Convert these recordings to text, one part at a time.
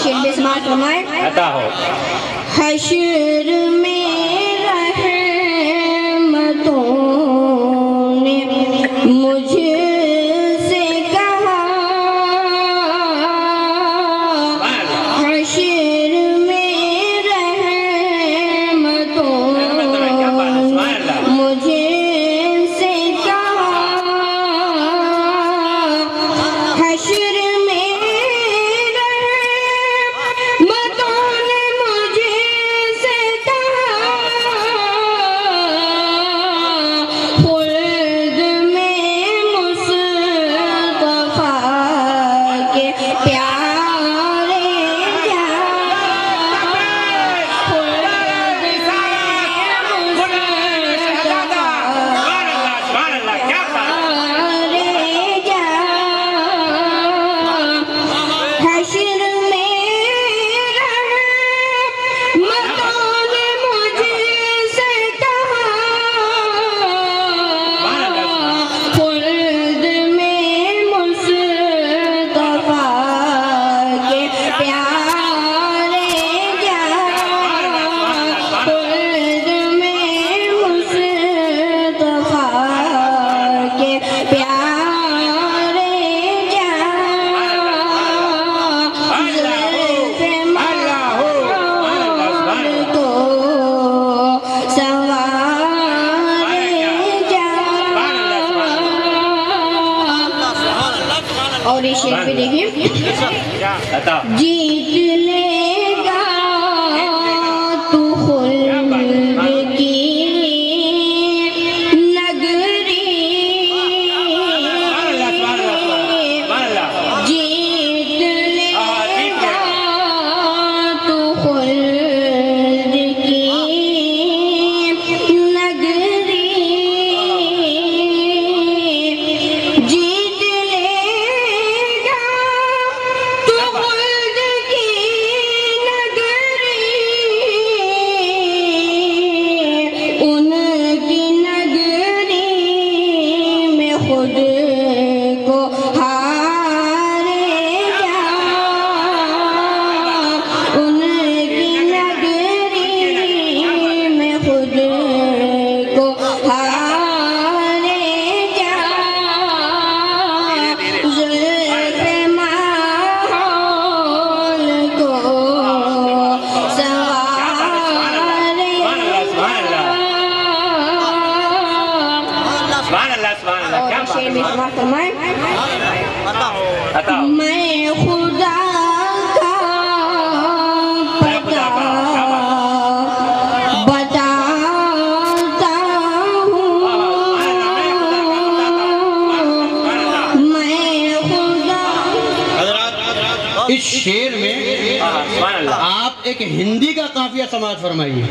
شیر بھی سماعت فرمائیں. عطا ہو. حشر میں رحمتوں نے مجھ سے کہا حشر میں رحمتوں مجھ سے کہا حشر میں رحمتوں نے مجھ سے کہا خلد میں مصطفیٰ کے پیارے جان خلد میں حشر میں رحمتوں نے مجھ سے کہا خلد میں مصطفیٰ کے پیارے جان خلد میں مصطفیٰ کے پیارے جان زلف مال کو سنوارے جان. اور یہ شعر پہ دیکھیں عطا. جیت لے گا تو خلد کی نگری جیت لے گا تو خلد کی نگری جیت لے گا تو خلد کی نگری ان کی نگری میں خود کو ہارے جا ان کی نگری میں خود کو ہارے جا زلف ماحول کو سنوارے سبحان اللہ سبحان اللہ. اور کیا شعر بھی سماعت فرمائیں. عطا ہو. میں خدا کا پتہ بتاتا ہوں میں خدا اس شعر میں سبحان اللہ. آپ ایک ہندی کا قافیہ سماعت فرمائیے.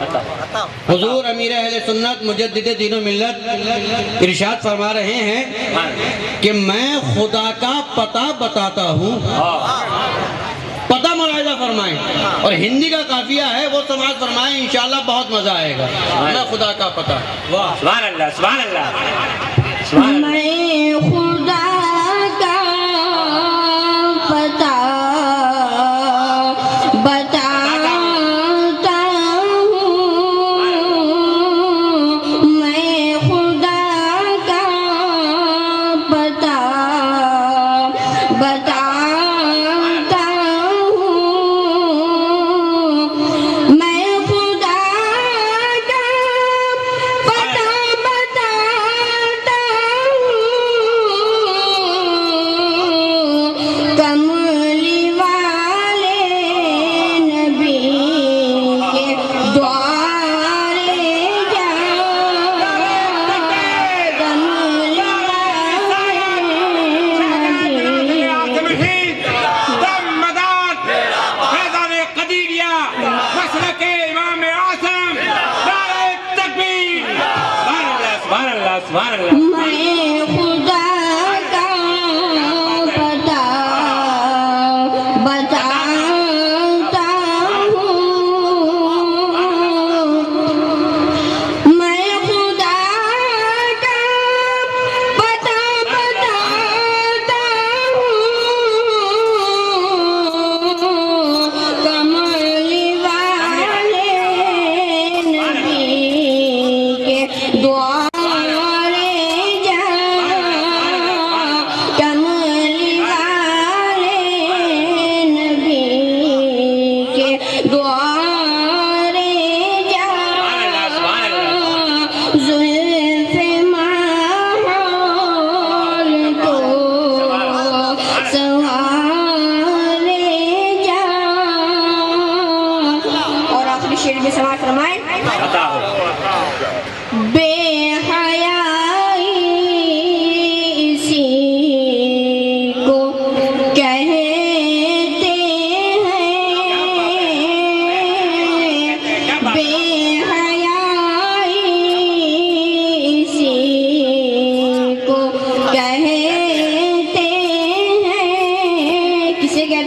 عطا. حضور امیر اہل سنت مجدد دین و ملت ارشاد فرما رہے ہیں کہ میں خدا کا پتہ بتاتا ہوں. پتہ ملاحظہ فرمائیں اور ہندی کا قافیہ ہے وہ سماعت فرمائیں. انشاءاللہ بہت مزہ آئے گا. میں خدا کا پتہ. سبحان اللہ سبحان اللہ سبحان اللہ. میں خدا کا پتہ بتاتا ہوں میں خدا کا پتہ بتاتا ہوں میں خدا کا پتہ بتاتا ہوں کملی والے نبی کے دوارے جا کملی والے نبی سبحان اللہ. میں خدا کا پتہ بتاتا ہوں میں خدا کا پتہ بتاتا ہوں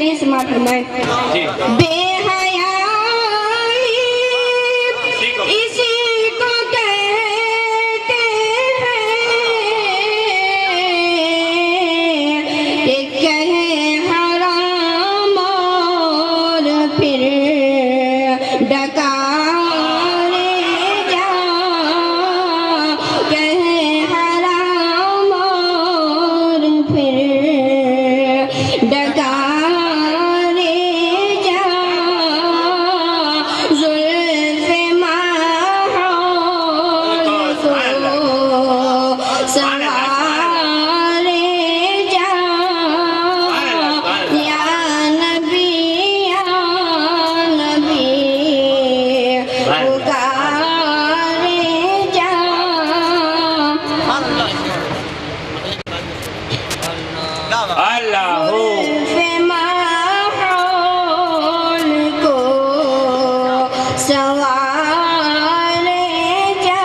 حدیث سماعت فرمائیں جی بے حیائی اسی کو کہتے ہیں کہ کہے حرام اور پھر ڈکارے جا کہے حرام اور پھر ڈکارے جا زلف ماحول کو سوارے جا یا نبی پکارے جا اللہ زلف ماحول کو سوارے جا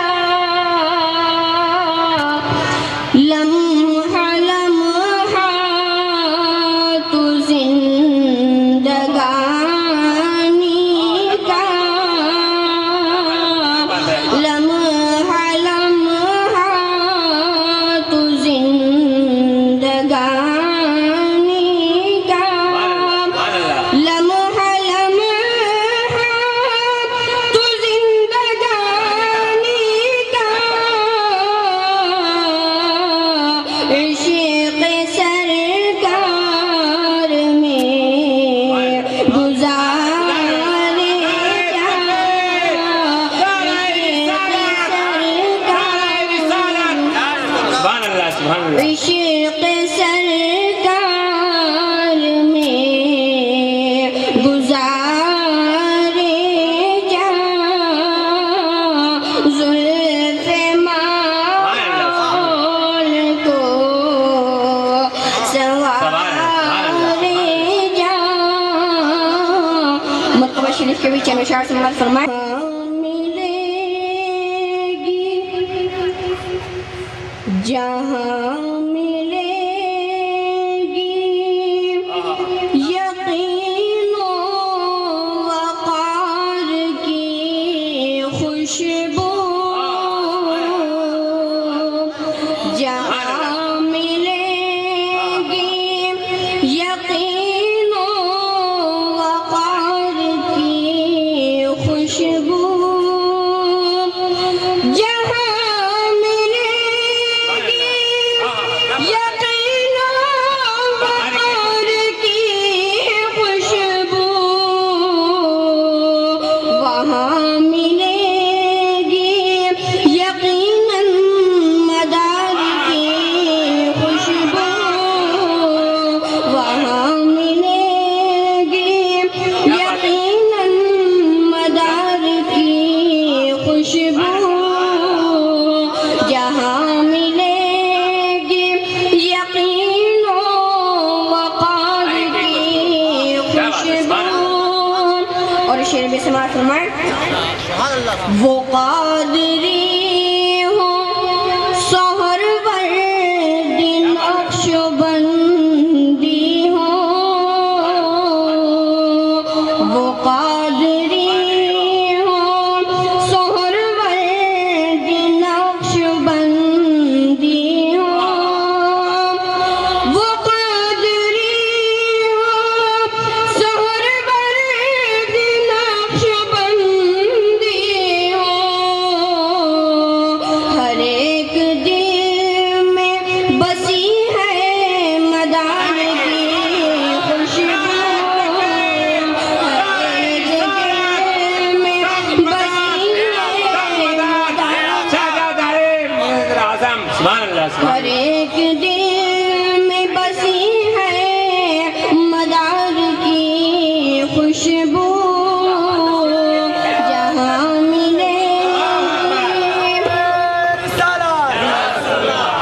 لمحہ لمحہ تو زندگانی کا لمحہ لمحہ تو زندگانی کا لمحہ لمحہ تو زندگانی کا عشق سرکار میں گزارے جا سبحان اللہ سبحان اللہ عشق سرکار میں گزارے جا زلف ماحول کو سوارے جا مکتبہ شریف کے بیچ میں اشعار سماعت فرمائیں ملے گی جہاں ملے گی یقین و وقار کی خوشبو جہاں ملے گی یقین و وقار کی خوشبو جہاں ملے گی یقین و وقار کی خوشبو وہاں ملے گی یقیناً مدار کی خوشبو وہاں ملے گی یقیناً مدار کی خوشبو جہاں ملے گی یقین و وقار کی خوشبو اور شعر بھی سماعت فرمائیں وہ قادری ہو سحر ورد نقش بندی ہو وہ قادری ہو سحر ورد نقش بندی ہو وہ قادری ہو سحر ورد نقش بندی ہو ہر ایک دل میں بسی ہے مدار کی خوشبو ہر ایک دل میں بسی ہے مدار اعظم سبحان اللہ سبحان ہر ایک دل میں بسی ہے مدار کی خوشبو جہاں ملے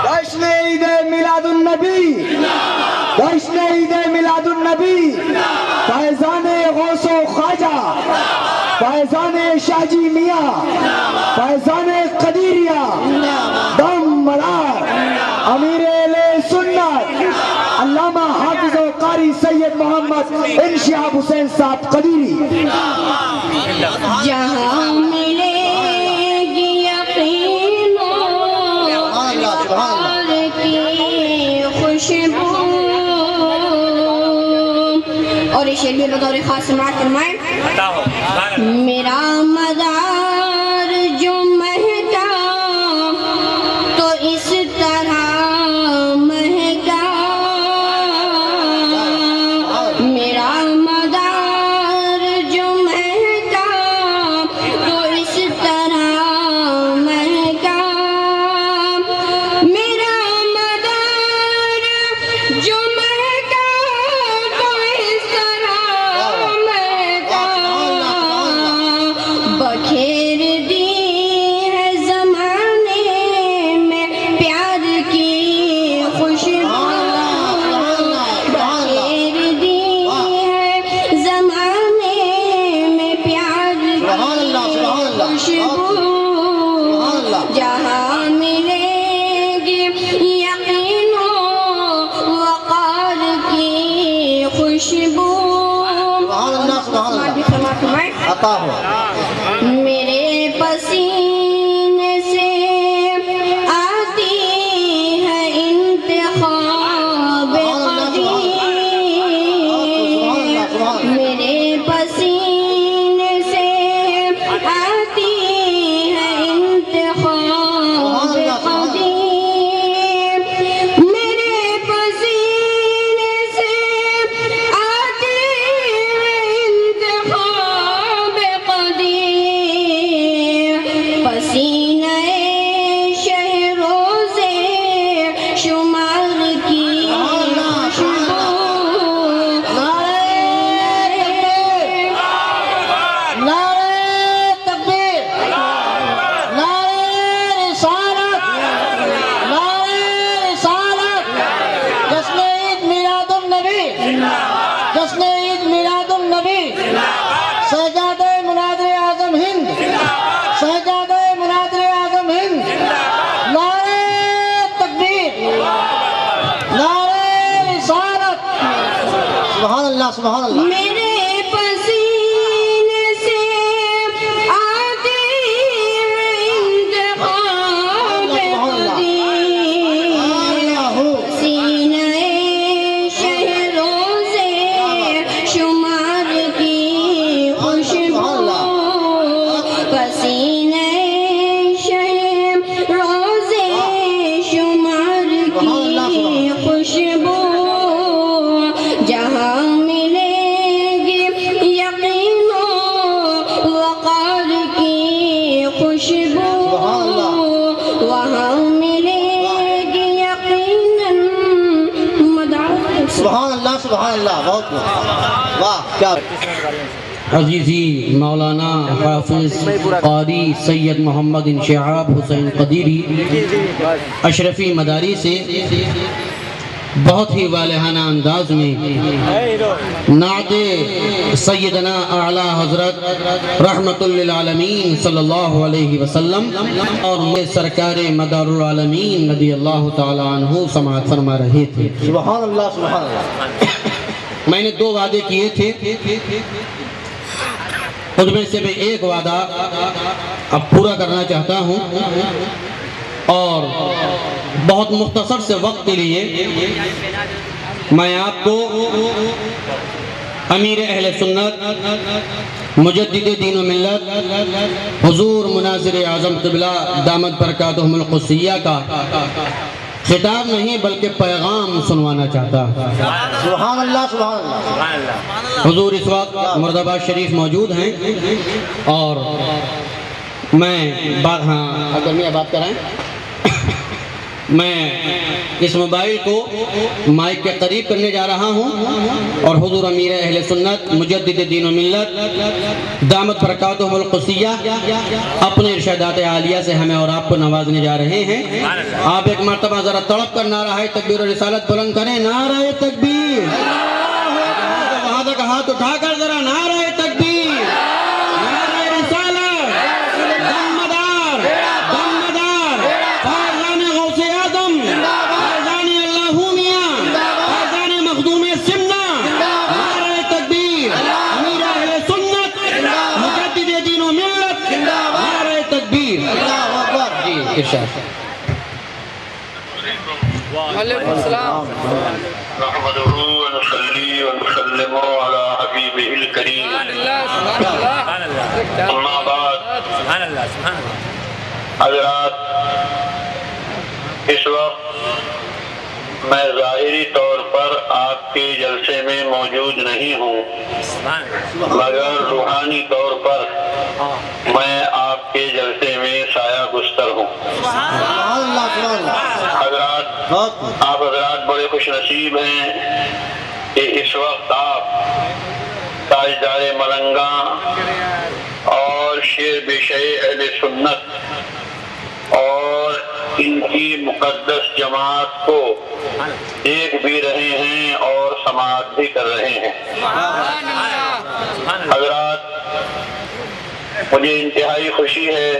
جشن عید میلاد النبی جشن عید میلاد النبی فیضان غوث و خواجہ فیضان شاہ جی میاں فیضان قدیریہ دم ملار امیر اہل سنت علامہ حافظ و قاری سید سید محمد ان شہاب حسین صاحب قدیری. جہاں ملے گی یقین وقار کی خوشبو. اور یہ شعر بھی بطور خاص سماعت فرمائیں. میرا مدار جو مہکا تو اس طرح مہکا. میرا مدار جو مہکا تو اس طرح مہکا. میرا مدار جو مہکا تو اس طرح مہکا. بکھیر دی ہے زمانے میں پیار کی خوشبو. بکھیر دی ہے زمانے میں پیار کی خوشبو. جہاں ملے گی یقین وقار کی خوشبو. بھی سماعت فرمائیں. میرے پسینے سے آتی ہے انتخاب قدیم. میرے پسینے سے آتی ہے انتخاب قدیم. میرے پسینے سے آتی ہے انتخاب قدیم. پسینہ شہروزے شمار کی خوشبو. نعرہ تکبیر، نعرہ رسالت، نعرہ رسالت. جشن عید میلاد النبی، جشن عید میلاد النبی. شہزادہ مناظر اعظم ہند، شہزادہ مناظر اعظم ہند. نعرہ تکبیر، نعرہ رسالت. سبحان اللہ، سبحان اللہ. میرے پسینے سے آتی ہے انتخاب قدیم. پسینہ شہروزے شمار کی خوشبو. پسینہ شہروزے شمار کی خوشبو. جہاں ملے گی یقین وقار کی خوشبو. وہاں ملے گی یقیناً مدار. سبحان اللہ، سبحان اللہ. بہت بہت واہ، کیا عزیزی مولانا حافظ قاری سید محمد شہاب حسین قدیری اشرفی مداری سے بہت ہی والہانہ انداز میں نعت سیدنا اعلیٰ حضرت رحمت للعالمین صلی اللہ علیہ وسلم اور سرکار مدار العالمین رضی اللہ تعالیٰ عنہ سماعت فرما رہے تھے. سبحان اللہ، سبحان اللہ. میں نے 2 وعدے کیے تھے، ان میں سے بھی ایک وعدہ اب پورا کرنا چاہتا ہوں اور بہت مختصر سے وقت کے لیے میں آپ کو امیر اہل سنت مجدد دین و ملت حضور مناظر اعظم قبلہ دامت برکاتہم القدسیہ کا خطاب نہیں بلکہ پیغام سنوانا چاہتا. سبحان اللہ، سبحان اللہ. حضور اس وقت مرد آباد شریف موجود ہیں اور میں اگر میں بات کرائیں میں اس موبائل کو مائک کے قریب کرنے جا رہا ہوں اور حضور امیر اہل سنت مجدد دین و ملت دامت برکاتہم القدسیہ اپنے ارشادات عالیہ سے ہمیں اور آپ کو نوازنے جا رہے ہیں. آپ ایک مرتبہ ذرا تڑپ کر نعرہ تکبیر و رسالت بلند کریں. نعرہ تکبیر. وہاں تک ہاتھ اٹھا کر ذرا نعرہ تکبیر، نعرہ رسالت. دمدار دمدار فیضان غوث اعظم، فیضان اللہ میاں، فیضان مخدوم سمنا، ارشاد وعلیکم السلام نحمده ونصلي ونسلم على حبيبه الكريم سبحان اللہ اما بعد سبحان اللہ سبحان اللہ حضرات، اس وقت میں ظاہری طور پر آپ کے جلسے میں موجود نہیں ہوں، سبحان اللہ مگر روحانی طور پر میں آپ کے جلسے میں سایہ گستر ہوں۔ سبحان اللہ سبحان اللہ حضرات، بہت خوب۔ آپ حضرات بڑے خوش نصیب ہیں کہ اس وقت آپ تاجدار ملنگاں اور شیر بشے اہل سنت اور ان کی مقدس جماعت کو دیکھ بھی رہے ہیں اور سماعت بھی کر رہے ہیں۔ حضرات، مجھے انتہائی خوشی ہے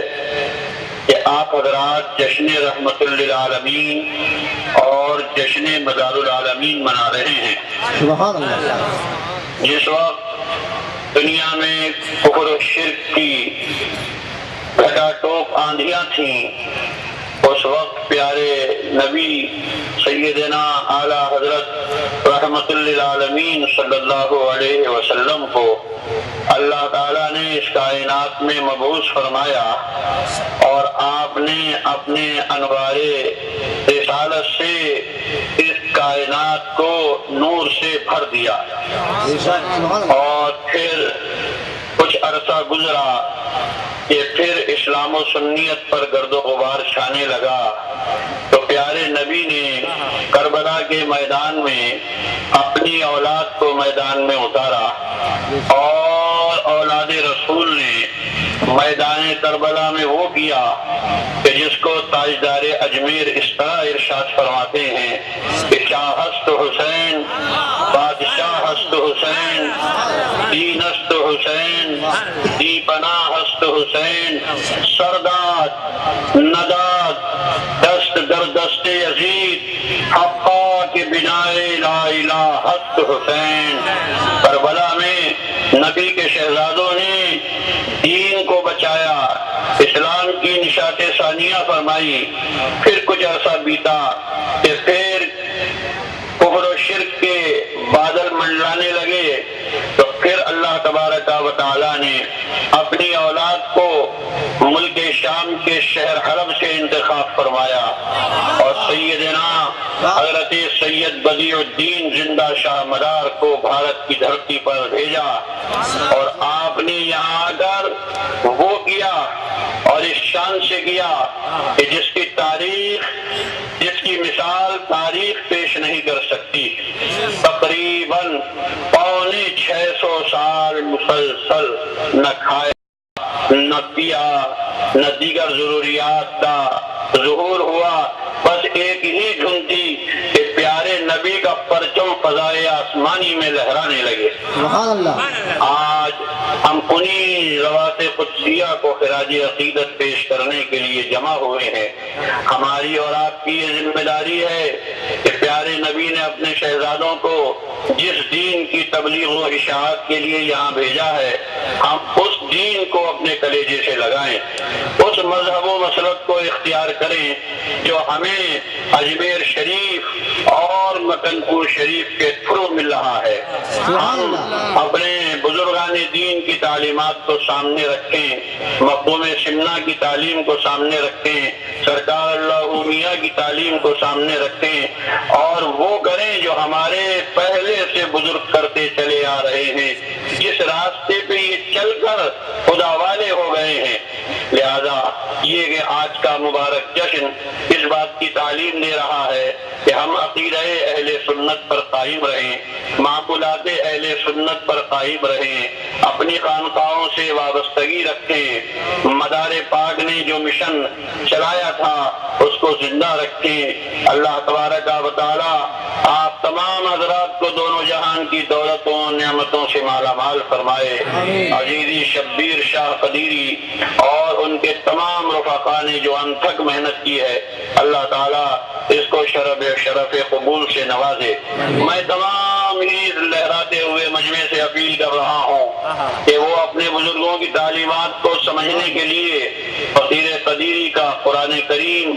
کہ آپ حضرات جشن رحمت للعالمین اور جشن مدار العالمین منا رہے ہیں۔ سبحان اللہ۔ جس وقت دنیا میں کفر و شرک کی گھٹا ٹوپ آندھیاں تھیں، اس وقت پیارے نبی سیدنا اعلیٰ حضرت رحمت للعالمین صلی اللہ علیہ وسلم کو اللہ تعالیٰ نے اس کائنات میں مبعوث فرمایا اور آپ نے اپنے انوار رسالت سے اس کائنات کو نور سے بھر دیا، اور پھر کچھ عرصہ گزرا کہ پھر اسلام و سنیت پر گرد و غبار چھانے لگا، تو پیارے نبی نے کربلا کے میدان میں اپنی اولاد کو میدان میں اتارا، اور اولاد رسول نے میدان کربلا میں وہ کیا کہ جس کو تاجدار اجمیر اس طرح ارشاد فرماتے ہیں کہ شاہ ہست حسین، بادشاہ ہست حسین، دین ہست حسین، دی پناہ ہست حسین، سرداد نداد دست در دست یزید، حقا کے بنائے لا الہ ہست حسین۔ کربلا میں نبی کے شہزادوں نے دین کو بچایا، اسلام کی نشاط ثانیہ فرمائی، پھر کچھ عرصہ بیتا کہ پھر کفر و شرک کے بادل منڈلانے لگے، تو پھر اللہ تبارک و تعالیٰ نے اپنی اولاد کو ملک شام کے شہر حلب سے انتخاب فرمایا اور سیدنا حضرت سید بدیع الدین زندہ شاہ مدار کو بھارت کی دھرتی پر بھیجا، اور آپ نے یہاں آ کر وہ کیا اور اس شان سے کیا کہ جس کی تاریخ، جس کی مثال تاریخ پیش نہیں کر سکتی۔ تقریباً 650 سال مسلسل نہ کھایا نہ پیا نہ دیگر ضروریات کا ظہور ہوا، بس ایک ہی دھن تھی کہ پیارے نبی کا پرچم فضائے آسمانی میں لہرانے لگے۔ سبحان اللہ۔ آج ہم انہی روات قدسیہ کو خراج عقیدت پیش کرنے کے لیے جمع ہوئے ہیں۔ ہماری اور آپ کی یہ ذمہ داری ہے کہ پیارے نبی نے اپنے شہزادوں کو جس دین کی تبلیغ و اشاعت کے لیے یہاں بھیجا ہے، ہم اس دین کو اپنے کلیجے سے لگائیں، اس مذہب و مسلک کو اختیار کریں جو ہمیں اجمیر شریف اور مکن پور شریف کے تھرو مل رہا ہے۔ ہم اپنے بزرگان دین کی تعلیمات کو سامنے رکھیں، مخدوم سمنا کی تعلیم کو سامنے رکھیں، سرکار اللہ میاں کی تعلیم کو سامنے رکھیں، اور وہ کریں جو ہمارے پہلے سے بزرگ کرتے چلے آ رہے ہیں، جس راستے پہ یہ چل کر خدا والے ہو گئے ہیں۔ لہذا یہ کہ آج کا مبارک جشن اس بات کی تعلیم دے رہا ہے کہ ہم عقیدہ اہل سنت پر قائم رہیں، معقولات اہل سنت پر قائم رہیں، اپنی خانقاہوں سے وابستگی رکھیں، مدار پاک نے جو مشن چلایا تھا اس کو زندہ رکھیں۔ اللہ تبارک و تعالی آپ تمام حضرات کو دونوں جہان کی دولتوں نعمتوں سے مالا مال فرمائے۔ عزیزی شبیر شاہ قدیری اور ان کے تمام رفقا نے جو انتھک محنت کی ہے، اللہ تعالیٰ اس کو شرف قبول سے نوازے۔ میں تمام عید لہراتے ہوئے مجمع سے اپیل کر رہا ہوں کہ وہ اپنے بزرگوں کی تعلیمات کو سمجھنے کے لیے فقیر قدیری کا قرآن کریم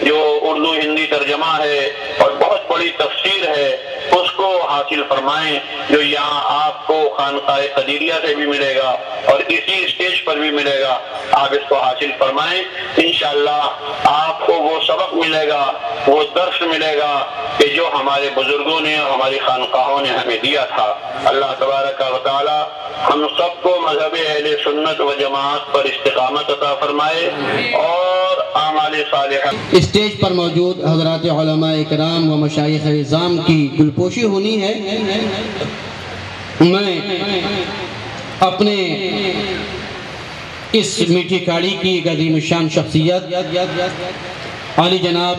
جو اردو ہندی ترجمہ ہے اور بہت بڑی تفسیر ہے اس کو حاصل فرمائیں، جو یہاں آپ کو خانقاہ قدیریہ سے بھی ملے گا اور اسی اسٹیج پر بھی ملے گا۔ آپ اس کو حاصل فرمائیں، انشاءاللہ آپ کو وہ سبق ملے گا، وہ درس ملے گا کہ جو ہمارے بزرگوں نے اور ہماری خانقاہوں نے ہمیں دیا تھا۔ اللہ تبارک و تعالی ہم سب کو مذہب اہل سنت و جماعت پر استقامت عطا فرمائے اور اعمال صالحہ۔ اسٹیج پر موجود حضرات علماء اکرام و مشایخ اعظام کی گلپوشی ہونی ہے۔ میں اپنے اس میٹھی کاڑی کی ایک عظیم شان شخصیت عالی جناب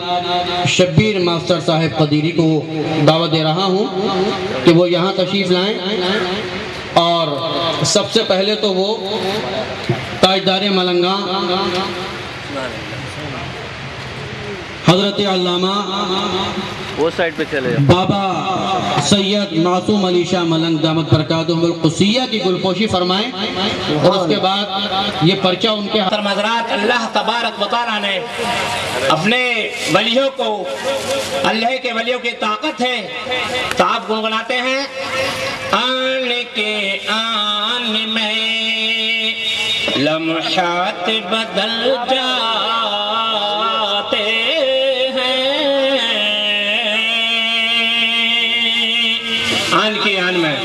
شبیر ماسٹر صاحب قدیری کو دعوت دے رہا ہوں کہ وہ یہاں تشریف لائیں، اور سب سے پہلے تو وہ تاجدار ملنگاں حضرت علامہ وہ سائڈ پہ چلے بابا سید معصوم علی شاہ ملنگ دامت برکاتہم القدسیہ کی گلپوشی فرمائیں، اور اس کے بعد یہ پرچہ ان کے مزرات اللہ تبارک و تعالیٰ نے اپنے ولیوں کو، اللہ کے ولیوں کی طاقت ہے تو آپ گنگناتے ہیں آن کے آن میں لمحات بدل جاتے ہیں، آن کی آن میں،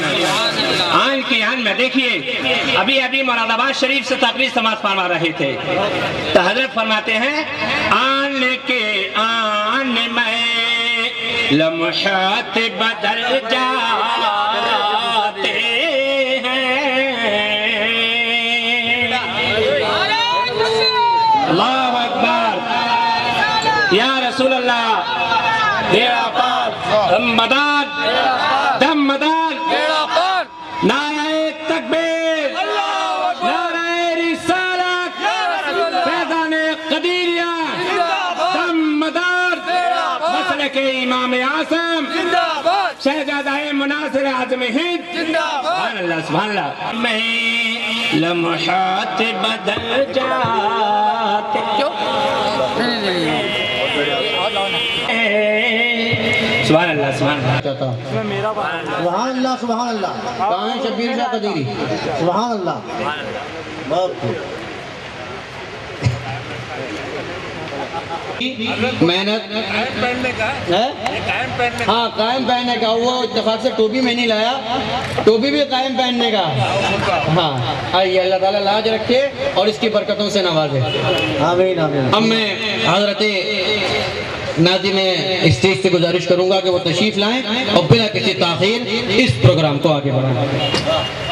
آن کی آن میں۔ دیکھیے ابھی مراد آباد شریف سے تقریر سماعت فرما رہے تھے تو حضرت فرماتے ہیں آن کے آن میں لمحات بدل جاتے ہیں۔ اللہ اکبر، یا رسول اللہ، تیرا پاک دم مداد، دم مداد، نعرہ تکبیر، نعرہ رسالت، فیضان قدیریہ، دم مداد، مسلک امام اعظم، شہزادہ مناصر اعظم ہند، سبحان اللہ سبحان اللہ۔ میں لمحات بدل جاتے سبحان اللہ سبحان اللہ۔ سبحان اللہ سبحان اللہ کہاں ہیں شبیر شاہ قدیری؟ سبحان اللہ۔ بہت خوب۔ محنت ہاں قائم پہننے کا، وہ اتفاق سے ٹوپی میں نہیں لایا، ٹوپی بھی قائم پہننے کا۔ ہاں آئیے، اللہ تعالیٰ لاج رکھے اور اس کی برکتوں سے نوازے۔ آمین آمین۔ اب میں حضرت ناظم اسٹیج سے گزارش کروں گا کہ وہ تشریف لائیں اور بلا کسی تاخیر اس پروگرام کو آگے بڑھائیں۔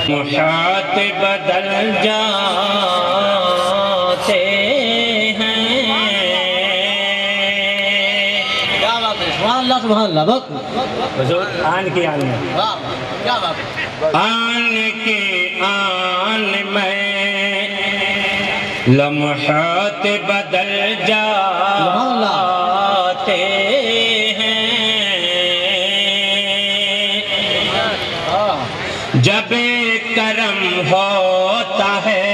لمحات بدل جاتے سبحان اللہ سبحان اللہ۔ بہت حضور آن کی آن میں، کیا بات ہے۔ آن کی آن میں لمحات بدل جاتے ہیں، جب کرم ہوتا ہے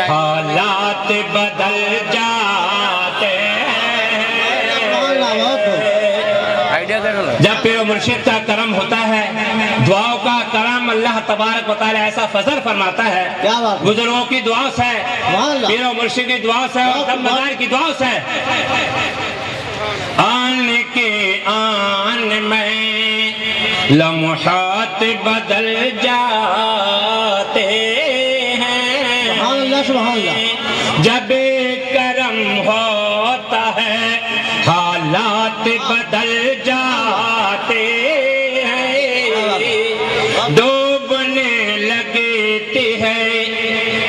حالات بدل جاتے ہیں، جب پیر و مرشد کا کرم ہوتا ہے، دعاؤں کا کرم اللہ تبارک و تعالی ایسا فضل فرماتا ہے، بزرگوں کی دعا سے، پیر و مرشد کی دعا سے اور دمدار کی دعا سے۔ آن کے آن میں لمحات بدل جاتے ہیں، سبحان اللہ سبحان اللہ۔ جب کرم ہوتا ہے حالات بدل جاتے ہیں، ڈوبنے لگتی ہے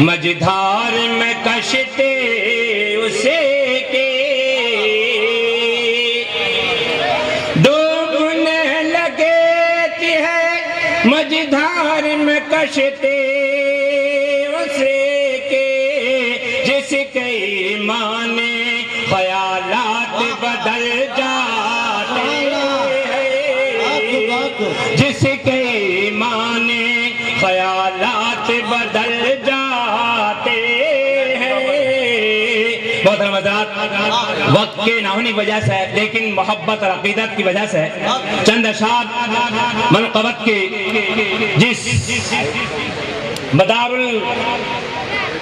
مجھدار میں کشتے اسے کے، ڈوبنے لگتی ہے مجھدار میں کشتے اسے کے، جس کے ایمان خیالات بدل جاتے ہیں، جس کے ایمان خیالات بدل جاتے ہیں۔ بہت حضرات وقت کے نہ ہونے کی وجہ سے لیکن محبت اور عقیدت کی وجہ سے چند اشعار منقبت کے جس مدار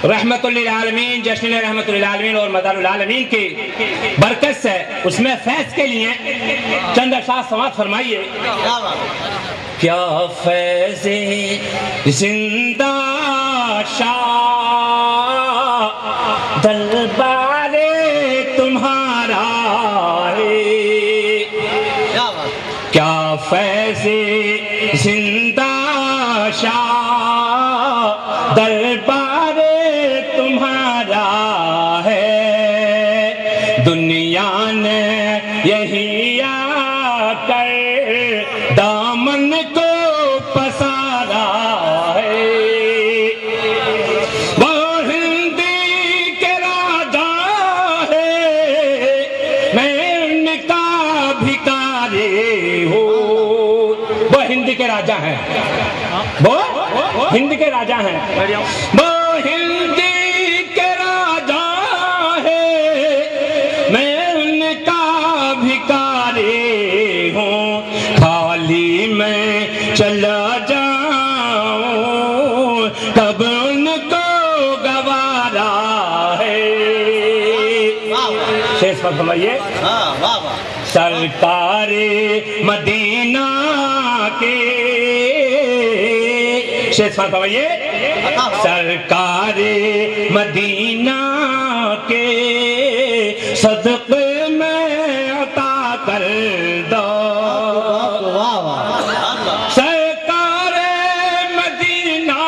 رحمت للعالمین جشن رحمت للعالمین اور مدار العالمین کی برکت سے اس میں فیض کے لیے چند اشعار سماعت فرمائیے. کیا فیض زندہ شاہ دربار تمہارا ہے، کیا فیض زندہ شاہ دربار تمہارا ہے. دنیا نے یہی آ کر دامن کو پسارا ہے. وہ ہندی کے راجا ہے، میں ان کا بھکاری ہوں. وہ ہند کے راجا ہیں، وہ ہند کے راجا ہیں، وہ ہند کے راجا ہے، میں ان کا بھکاری ہوں. خالی میں چلا جاؤں کب ان کو گوارا ہے. شیخ فرمائیے. سرکار مدینہ کے شیخ فرمائیے. سرکار مدینہ کے صدقے میں عطا کر دو. سرکار مدینہ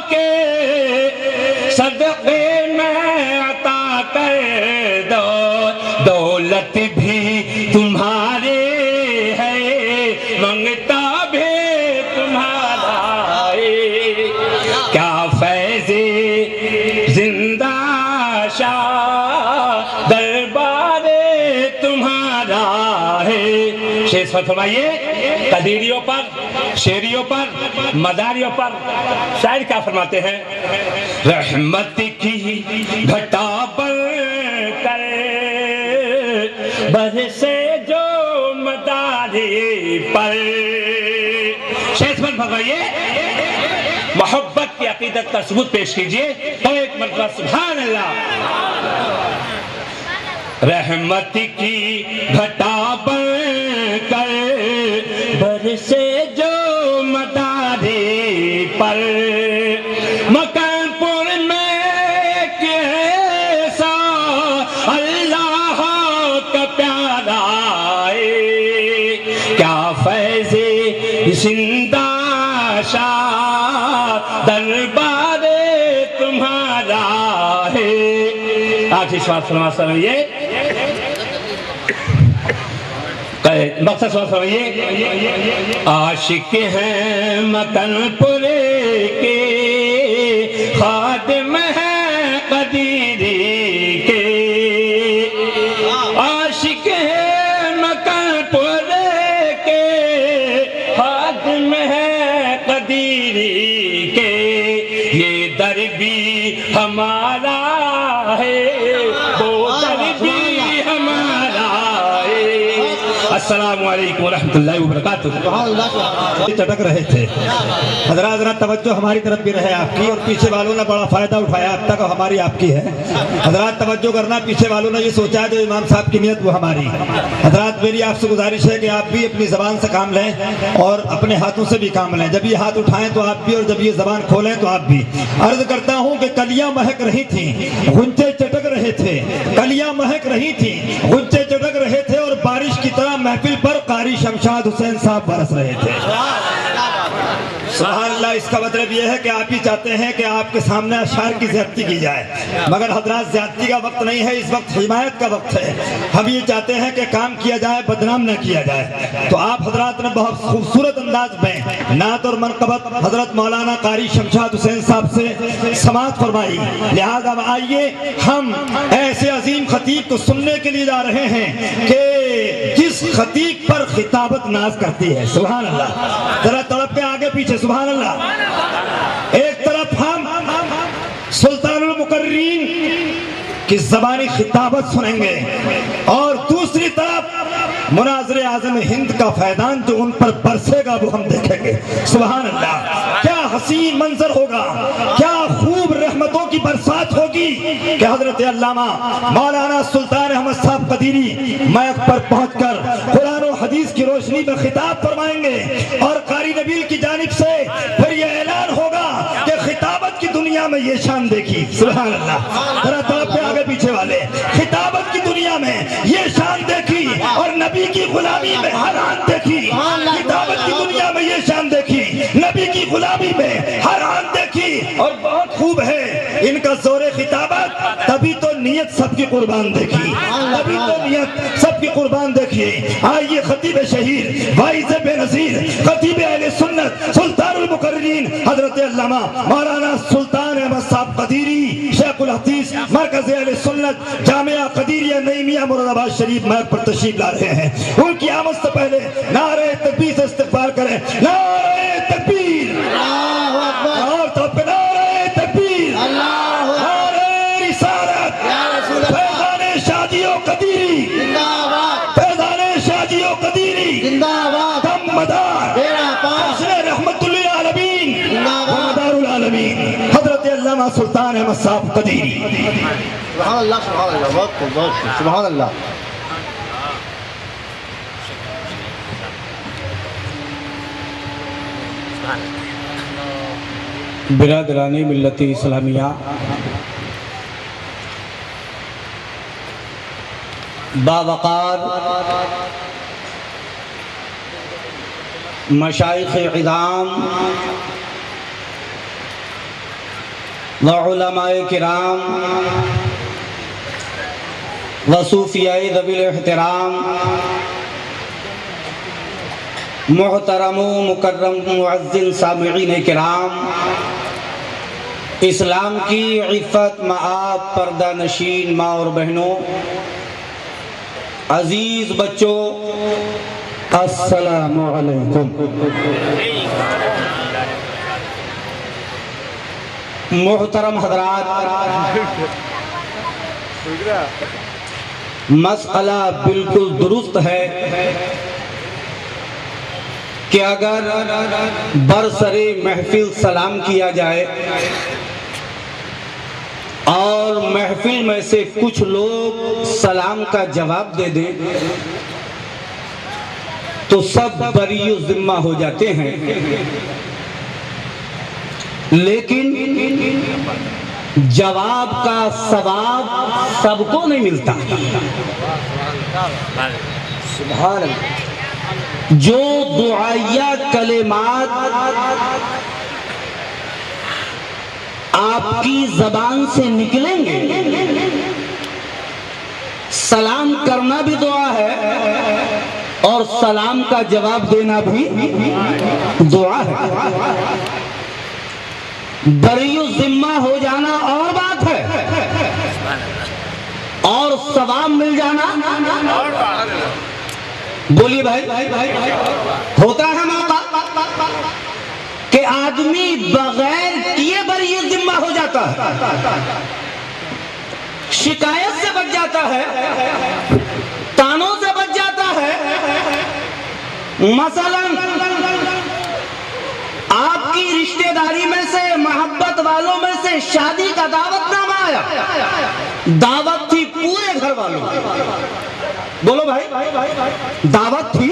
کے صدقے میں عطا کر دو. دولت بھی تمہارے ہے، منگتا بھی تمہارا ہے. کیا فیض زندہ شاہ دربار تمہارا ہے. شیخ فرمائیے. قدیریوں پر، شیریوں پر، مداریوں پر شاعر کیا فرماتے ہیں؟ رحمت کی گھٹا بن کر برسے جو مداری پر. شیخ فرمائیے. محبت کی عقیدت کا ثبوت پیش کیجئے تو ایک مرتبہ سبحان اللہ. رحمت کی گھٹا بن کر برسے جو مداری پر. مکان پور میں کیسا اللہ کا پیارا ہے، کیا فیض زندہ شاہ دربار تمہارا ہے. آخری سوال فرما سمجھیے. مقصد سوال سمجھیے. عاشق ہیں مکن پورے کے، خادم ہیں قدیری کے. عاشق ہیں مکن پورے کے، خادم ہیں قدیری کے. یہ در بھی ہمارا ہے، وہ در بھی ہمارا ہے. السلام علیکم ورحمۃ اللہ وبرکاتہ. چٹک رہے تھے حضرات. ذرا توجہ ہماری طرف بھی رہے آپ کی، اور پیچھے والوں نے بڑا فائدہ اٹھایا اب تک، ہماری آپ کی ہے. حضرات توجہ کرنا. پیچھے والوں نے یہ سوچا جو امام صاحب کی نیت وہ ہماری. حضرات میری آپ سے گزارش ہے کہ آپ بھی اپنی زبان سے کام لیں اور اپنے ہاتھوں سے بھی کام لیں. جب یہ ہاتھ اٹھائیں تو آپ بھی، اور جب یہ زبان کھولیں تو آپ بھی. عرض کرتا ہوں کہ کلیاں مہک رہی تھیں، غنچے چٹک رہے تھے. کلیاں مہک رہی تھیں، غنچے چٹک رہے تھے، اور بارش کی طرح محفل پر قاری شمشاد حسین صاحب برس رہے تھے. سبحان اللہ. اس کا مطلب یہ ہے کہ آپ ہی چاہتے ہیں کہ آپ کے سامنے اشعار کی زیادتی کی جائے، مگر حضرات زیادتی کا وقت نہیں ہے، اس وقت حمایت کا وقت ہے. ہم یہ چاہتے ہیں کہ کام کیا جائے، بدنام نہ کیا جائے. تو آپ حضرات نے بہت خوبصورت انداز میں نعت اور منقبت حضرت مولانا قاری شمشاد حسین صاحب سے سماعت فرمائی. لہذا آئیے ہم ایسے عظیم خطیب کو سننے کے لیے جا رہے ہیں کہ جس خطیب پر خطابت ناز کرتی ہے. سبحان اللہ. ذرا تڑپ کے آگے پیچھے. سبحان اللہ. ایک طرف ہم سلطان المقررین کی زبانی خطابت سنیں گے، اور دوسری طرف مناظر اعظم ہند کا فیضان جو ان پر برسے گا وہ ہم دیکھیں گے۔ سبحان اللہ، کیا حسین منظر ہوگا، کیا خوب رحمتوں کی برسات ہوگی کہ حضرت علامہ مولانا سلطان احمد صاحب قدیری مائک پر پہنچ کر قرآن و حدیث کی روشنی میں خطاب فرمائیں گے، اور قاری نبیل کی جانب سے پھر یہ اعلان ہوگا کہ خطابت کی دنیا میں یہ شان دیکھی۔ سبحان اللہ، ذرا طرف پہ آگے پیچھے والے، خطابت کی دنیا میں یہ شان دیکھی اور نبی کی غلامی میں حیران دیکھی، خطابت کی دنیا میں یہ شان دیکھی، نبی کی غلامی میں حیران دیکھی، اور بہت خوب ہے ان کا زور خطابت، تبھی تو نیت سب کی قربان دیکھی، تبھی تو نیت سب کی قربان دیکھی۔ آئیے خطیب شہیر واعظ بے نظیر خطیب اہل سنت سلطان المقررین حضرت علامہ مولانا سلطان احمد صاحب قدیری شیخ الحدیث مرکز اہل سنت جامعہ قدیریہ نعیمیہ مراد آباد شریف مائک پر تشریف لا رہے ہیں۔ ان کی آمد سے پہلے نعرہ تکبیر سے استقبال کریں، نعرہ تکبیر، اور تو پہ نعرہ تکبیر، نعرہ رسالت، فیضان شادی و قدیری، فیضان شادی و قدیری، دم مدار حسن رحمت للعالمین ومدار العالمین حضرت علامہ سلطان احمد صاحب قدیری۔ سبحان اللہ، سبحان اللہ، بہت خوب، بہت خوب، سبحان اللہ۔ برادران ملت اسلامیہ، باوقار مشائخ عظام و علماء کرام و صوفیاء ذوی الاحترام، محترم و مکرم معزز سامعین کرام، اسلام کی عفت مآب پردہ نشین ماں اور بہنوں، عزیز بچوں، السلام علیکم۔ محترم حضرات، مسئلہ بالکل درست ہے کہ اگر برسر محفل سلام کیا جائے اور محفل میں سے کچھ لوگ سلام کا جواب دے دیں تو سب بری ذمہ ہو جاتے ہیں، لیکن جواب کا ثواب سب کو نہیں ملتا۔ سبحان اللہ، جو دعائیہ کلمات آپ کی زبان سے نکلیں گے، سلام کرنا بھی دعا ہے اور سلام کا جواب دینا بھی دعا ہے۔ بری ذمہ ہو جانا اور بات ہے، اور ثواب مل جانا بولیے بھائی، ہوتا ہے موقع کہ آدمی بغیر کیے بری ذمہ ہو جاتا ہے، شکایت سے بچ جاتا ہے، تانوں سے بچ جاتا ہے۔ مثلا آپ کی رشتہ داری میں سے، محبت والوں میں سے شادی کا دعوت نامہ آیا، دعوت تھی پورے گھر والوں، بولو بھائی، دعوت تھی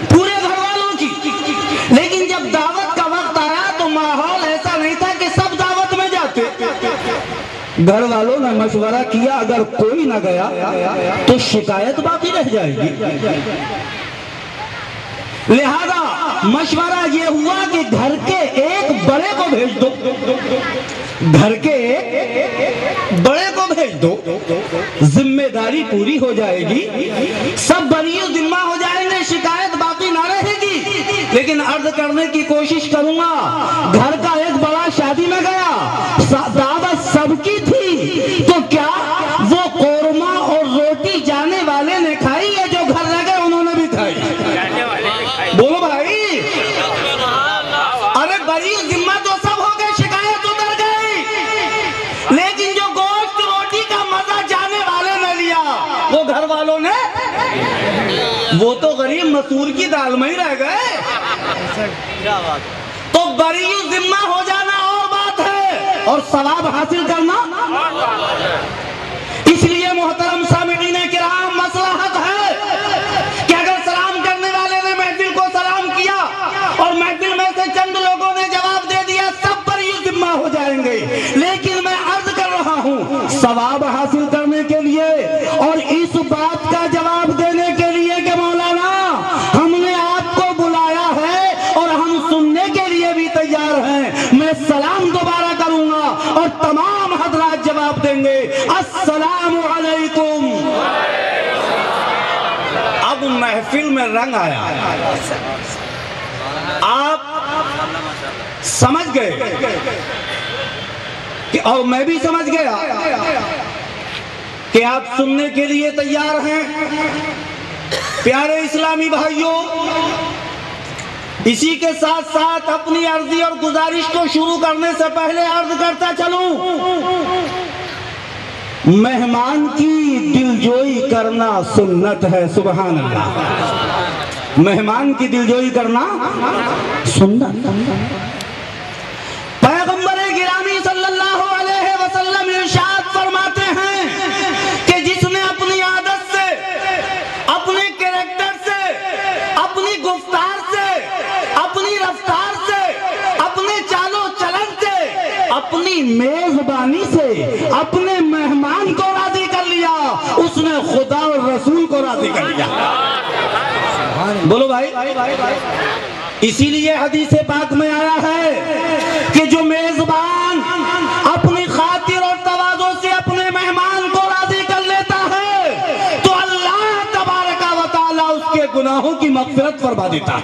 پورے گھر والوں کی، لیکن جب دعوت کا وقت آیا تو ماحول ایسا نہیں تھا کہ سب دعوت میں جاتے۔ گھر والوں نے مشورہ کیا اگر کوئی نہ گیا تو شکایت باقی رہ جائے گی، لہذا مشورہ یہ ہوا کہ گھر کے ایک بڑے کو بھیج دو، گھر کے ایک بڑے کو بھیج دو، ذمہ داری پوری ہو جائے گی، سب بری ذمہ ہو جائیں گے، شکایت باقی نہ رہے گی۔ لیکن عرض کرنے کی کوشش کروں گا، گھر کا ایک بڑا شادی میں گیا، دعوت سب کی تھی، تو کیا وہ قورمہ اور روٹی جانے والے نے کھائی ہے، جو گھر رہ گئے انہوں نے بھی کھائی؟ بولو بھائی، ارے بری ذمہ تو سب ہو گئے، شکایت اتر گئی، لیکن جو گوشت روٹی وہ تو غریب مسور کی دال میں ہی رہ گئے. تو بری ذمہ ہو جانا اور بات ہے اور ثواب حاصل کرنا. اس لیے محترم سامعین کرام مسئلہ حق ہے کہ اگر سلام کرنے والے نے محفل کو سلام کیا اور محفل میں سے چند لوگوں نے جواب دے دیا سب پر یہ ذمہ ہو جائیں گے. لیکن میں عرض کر رہا ہوں ثواب حاصل کرنے کے لیے اور اس بات کا جواب دینے کے لیے کہ مولانا ہم نے آپ کو بلایا ہے اور ہم سننے کے لیے بھی تیار ہیں. میں سلام دوبارہ کروں گا اور تمام حضرات جواب دیں گے السلام علیکم. اب محفل میں رنگ آیا, آپ سمجھ گئے کہ اور میں بھی سمجھ گیا کہ آپ سننے کے لیے تیار ہیں. پیارے اسلامی بھائیوں, اسی کے ساتھ ساتھ اپنی عرضی اور گزارش کو شروع کرنے سے پہلے عرض کرتا چلوں, مہمان کی دلجوئی کرنا سنت ہے. سبحان اللہ, مہمان کی دلجوئی کرنا سنت. پیغمبر گرامی صلی اللہ علیہ وسلم ارشاد فرماتے ہیں کہ جس نے اپنی عادت سے, اپنے کریکٹر سے, اپنی گفتار سے, اپنی رفتار سے, اپنے چال و چلن سے, اپنی میزبانی سے اپنے مہمان کو راضی کر لیا, اس نے خدا اور رسول کو راضی کر لیا. بولو بھائی. اسی لیے حدیث پاک میں آیا ہے کہ جو میزبان اپنی خاطر اور تواضع سے اپنے مہمان کو راضی کر لیتا ہے تو اللہ تبارک و تعالی اس کے گناہوں کی مغفرت فرما دیتا ہے.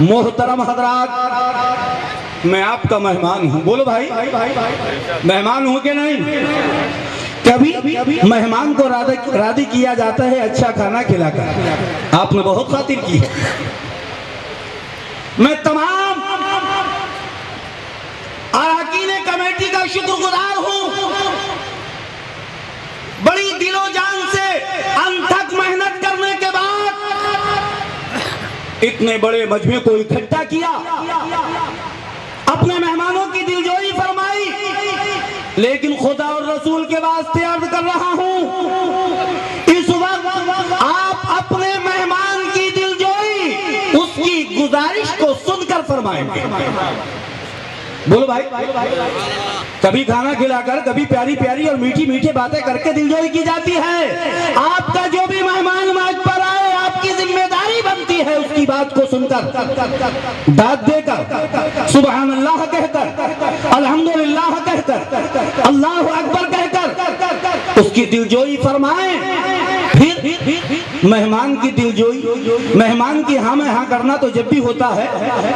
محترم حضرات, میں آپ کا مہمان ہوں. بولو بھائی, مہمان ہوں کہ نہیں؟ کبھی مہمان کو راضی کیا جاتا ہے اچھا کھانا کھلا کر. آپ نے بہت خاطر کی ہے. میں تمام اراکین کمیٹی کا شکر گزار ہوں. بڑی دل و جان سے انتھک محنت کرنے کے بعد اتنے بڑے مجمع کو اکٹھا کیا, اپنے مہمانوں کی دلجوئی فرمائی. لیکن خدا اور رسول کے واسطے عرض کر رہا ہوں اس وقت آپ اپنے مہمان کی دلجوئی اس کی گزارش کو سن کر فرمائیں گے. بولو بھائی, کبھی کھانا کھلا کر, کبھی پیاری پیاری اور میٹھی میٹھی باتیں کر کے دلجوئی کی جاتی ہے. آپ کا جو بھی مہمان ماج پر آئے آپ کی ذمہ داری بنتی ہے اس کی بات کو سن کر, داد دے کر, سبحان اللہ کہہ کر, الحمدللہ کہہ کر, اللہ اکبر کہہ کر اس کی دلجوئی فرمائیں. پھر مہمان کی دلجوئی, مہمان کی ہاں میں ہاں کرنا تو جب بھی ہوتا ہے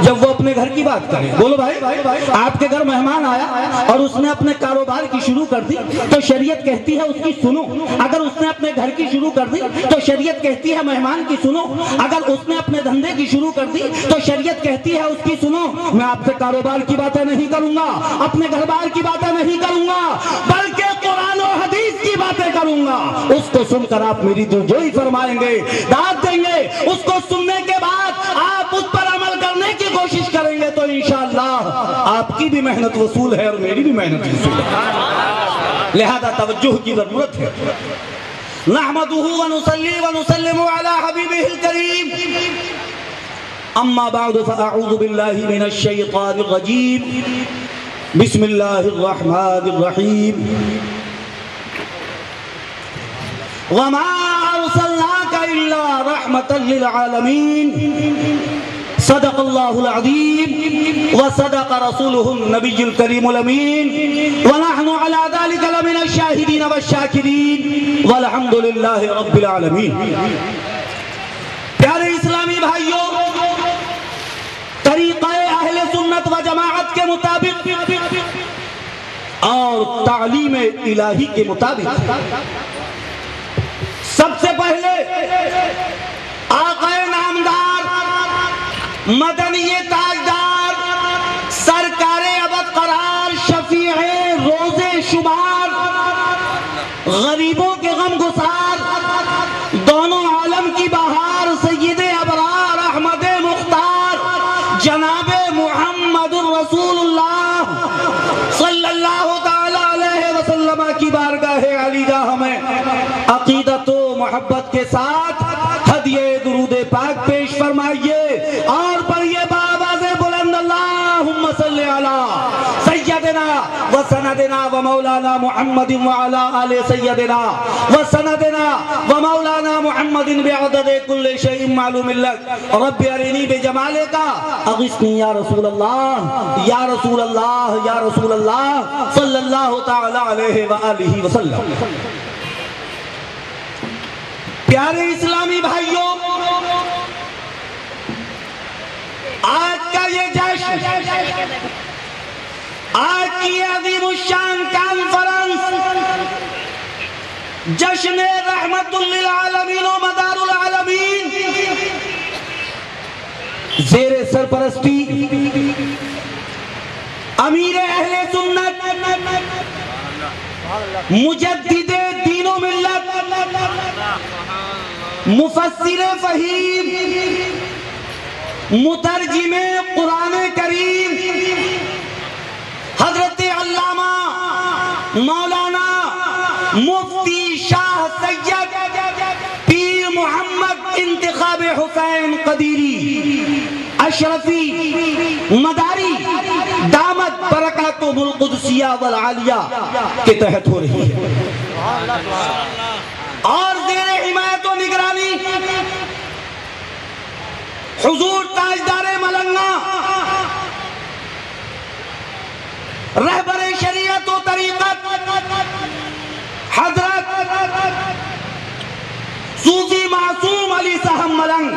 جب وہ اپنے گھر کی بات کرے. بولو بھائی, آپ کے گھر مہمان آیا اور اس نے اپنے کاروبار کی شروع کر دی تو شریعت کہتی ہے اس کی سنو. اگر اس نے اپنے گھر کی شروع کر دی تو شریعت کہتی ہے مہمان کی سنو. اگر اس نے اپنے دھندے کی شروع کر دی تو شریعت کہتی ہے اس کی سنو. میں آپ سے کاروبار کی باتیں نہیں کروں گا, اپنے گھر بار کی باتیں نہیں کروں گا, بلکہ قرآن و حدیث کی باتیں کروں گا. اس کو سن کر آپ میری دلجوئی فرمائیں گے, داد دیں گے. اس کو سننے کے بعد آپ اس پر عمل کرنے کی کوشش کریں گے تو انشاءاللہ آپ کی بھی محنت وصول ہے اور میری بھی محنت وصول ہے. لہذا توجہ کی ضرورت ہے. نحمدہ ونصلی ونسلم علی حبیبہ الکریم. اما بعد فاعوذ باللہ من الشیطان الرجیم. بسم اللہ الرحمن الرحیم. وما ارسلناک الا رحمتا للعالمین. صدق اللہ العظیم وصدق رسولہ النبی الکریم الامین ونحن علی ذلک لمن الشاہدین والشاکرین والحمد للہ رب العالمین. پیارے اسلامی بھائیوں, طریقہ اہل سنت و جماعت کے مطابق اور تعلیم الہی کے مطابق سب سے پہلے آقا نامدار, مدنی تاجدار, سرکار ابد قرار, شفیع روز شمار, غریبوں کے غم گسار, دونوں عالم کی باہر محمد رسول اللہ صلی اللہ تعالی علیہ وسلم کی بارگاہ علی جاہ میں عقیدت و محبت کے ساتھ ہدیہ درود پاک پیش فرمائیے اور پڑھیے بآواز بلند اللہم صلی علی سیدنا و سندنا و مولانا محمد وعلی آل سیدنا و سندنا و مولانا محمد بعدد کل شیء معلوم لک رب ارنی بجمالک اغثنی یا رسول اللہ یا رسول اللہ یا رسول اللہ صلی اللہ تعالی علیہ وآلہ وسلم۔ پیارے اسلامی بھائیوں، آج کا یہ جشن، آج کی عظیم الشان کانفرنس جشن رحمت للعالمین و مدار العالمین زیر سرپرستی امیر اہل سنت مجدد دین و ملت مفسر فہیم مترجم قرآن کریم حضرت علامہ مولانا مفتی شاہ سید پیر محمد انتخاب حسین قدیری اشرفی مداری دامت برکاتہ القدسیہ والعالیہ کے تحت ہو رہی ہے اور زیر حمایت و نگرانی حضور تاجدار ملنگا رہبر شریعت و طریقت حضرت صوفی معصوم علی صاحب ملنگ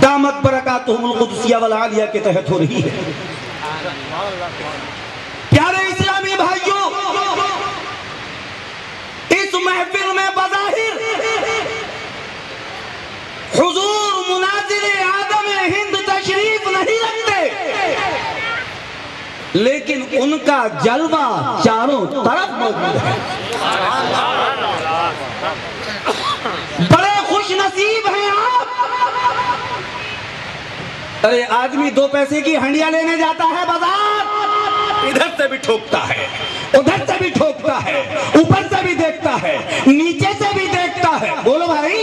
دامت برکاتہم القدسیہ والعالیہ کے تحت ہو رہی ہے۔ پیارے اسلامی بھائیوں، اس محفل میں بظاہر حضور مناظر آدم ہند تشریف نہیں رکھتے، لیکن ان کا جلوہ چاروں طرف موجود ہے۔ بڑے خوش نصیب ہیں آپ۔ ارے آدمی دو پیسے کی ہنڈیاں لینے جاتا ہے بازار، ادھر سے بھی ٹھوکتا ہے، ادھر سے بھی ٹھوکتا ہے، اوپر سے بھی دیکھتا ہے، نیچے سے بھی دیکھتا ہے۔ بولو بھائی،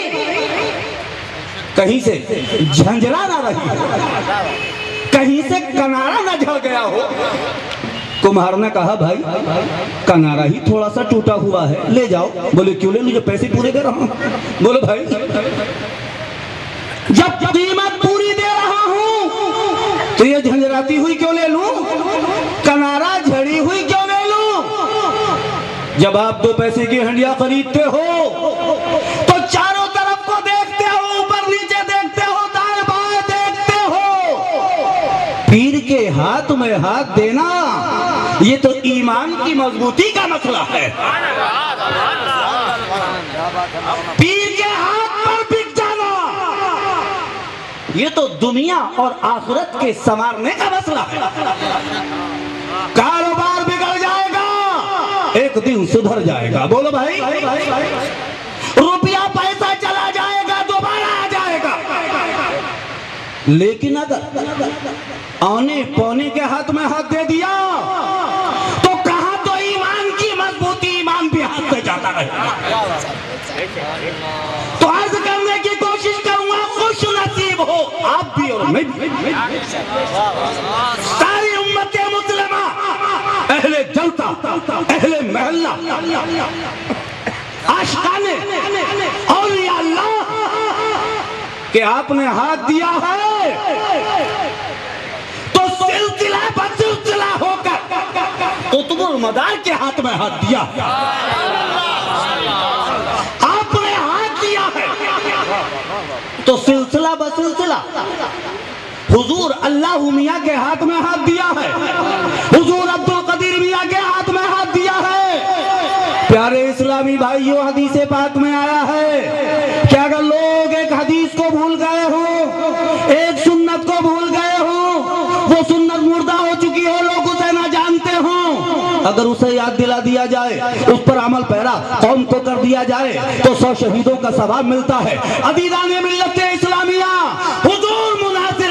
کہیں سے جھنجھلا نہ رہی ہو، کہیں سے کنارہ نہ جھڑ گیا ہو۔ کمہار نے کہا بھائی کنارہ ہی تھوڑا سا ٹوٹا ہوا ہے، لے جاؤ۔ بولے کیوں لے لوں، جو پیسے پورے دے رہا ہوں۔ بولو بھائی جب قیمت پوری دے رہا ہوں تو یہ جھنجھراتی ہوئی کیوں لے لوں، کنارہ جھڑی ہوئی کیوں لے لوں؟ جب آپ دو پیسے کی ہنڈیاں خریدتے ہو تو چاروں طرف کو دیکھتے ہو، اوپر نیچے دیکھتے ہو، دائیں بائیں دیکھتے ہو۔ پیر کے ہاتھ میں ہاتھ دینا یہ تو ایمان کی مضبوطی کا مسئلہ ہے۔ پیر کے ہاتھ پر بک جانا یہ تو دنیا اور آخرت کے سنوارنے کا مسئلہ ہے۔ کاروبار بگڑ جائے گا، ایک دن سدھر جائے گا۔ بولو بھائی، روپیہ پیسہ چلا جائے گا، دوبارہ آ جائے گا، لیکن اگر آنے پونے کے ہاتھ میں ہاتھ دے دیا تو کہاں تو ایمان کی مضبوطی، ایمان بھی ہاتھ سے جاتا رہے۔ تو عرض کرنے کی کوشش کروں گا، خوش نصیب ہو آپ بھی اور میں بھی، ساری امت مسلمہ، اہل جلتا، اہل محلہ، عاشقان اولیاء اللہ کہ آپ نے ہاتھ دیا ہے تو سلسلہ بسلسلہ ہو کر قطب المدار کے ہاتھ میں ہاتھ دیا۔ آپ نے ہاتھ دیا ہے تو سلسلہ بسلسلہ حضور اللہ میاں کے ہاتھ میں ہاتھ دیا ہے، حضور عبد القدیر میاں کے ہاتھ میں ہاتھ دیا ہے۔ پیارے اسلامی بھائیوں، حدیث پاک میں آیا ہے کہ اگر لوگ ایک حدیث کو بھول گئے ہوں، ایک سنت کو بھول گئے ہوں، وہ سنت مردہ ہو چکی ہو، لوگ اسے نہ جانتے ہوں، اگر اسے یاد دلا دیا جائے، اس پر عمل پیرا قوم کو کر دیا جائے تو 100 شہیدوں کا ثواب ملتا ہے۔ عزیزان ملت اسلامیہ، حضور مناظر